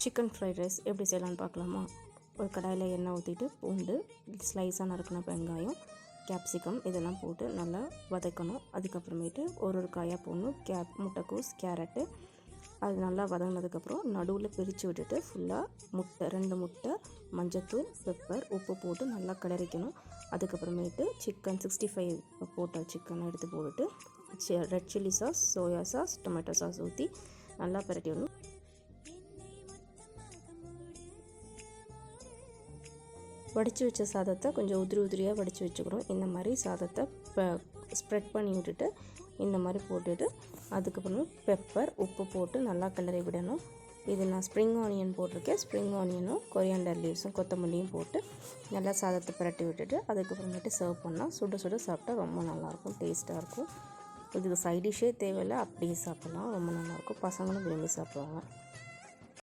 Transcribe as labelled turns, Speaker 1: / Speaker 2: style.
Speaker 1: Chicken fried rice எப்படி செய்யலான்னு பார்க்கலாமா? ஒரு கடாயில் எண்ணெய் ஊற்றிட்டு பூண்டு, ஸ்லைஸாக நறுக்கின வெங்காயம், கேப்சிகம் இதெல்லாம் போட்டு நல்லா வதக்கணும். அதுக்கப்புறமேட்டு ஒரு காயாக போடணும். முட்டைக்கோஸ், கேரட்டு அது நல்லா வதங்கினதுக்கப்புறம் நடுவில் பிரித்து விட்டுட்டு ஃபுல்லாக முட்டை 2 முட்டை, மஞ்சத்தூள், பெப்பர், உப்பு போட்டு நல்லா கிளறிக்கணும். அதுக்கப்புறமேட்டு சிக்கன் 65 போட்ட சிக்கனை எடுத்து போட்டுட்டு red chilli sauce, soya sauce, tomato sauce ஊற்றி நல்லா பரட்டி விடணும். வடித்து வச்ச சாதத்தை கொஞ்சம் உதிரியாக வடித்து வச்சுக்கிறோம். இந்த மாதிரி சாதத்தை ஸ்ப்ரெட் பண்ணி விட்டுட்டு இந்த மாதிரி போட்டுட்டு அதுக்கப்புறமா பெப்பர், உப்பு போட்டு நல்லா கிளறி விடணும். இது நான் ஸ்ப்ரிங் ஆனியன் போட்டிருக்கேன். ஸ்ப்ரிங் ஆனியனும் கொரியாண்டர் லீவ்ஸும் கொத்தமல்லியும் போட்டு நல்லா சாதத்தை பரட்டி விட்டுட்டு அதுக்கப்புறமேட்டு சர்வ் பண்ணால் சுட சுட சாப்பிட்டா ரொம்ப நல்லாயிருக்கும், டேஸ்ட்டாக இருக்கும். இதுக்கு சைட் டிஷ்ஷே தேவையில்லை, அப்படியே சாப்பிட்லாம், ரொம்ப நல்லாயிருக்கும். பசங்களும் விரும்பி சாப்பிடுவாங்க.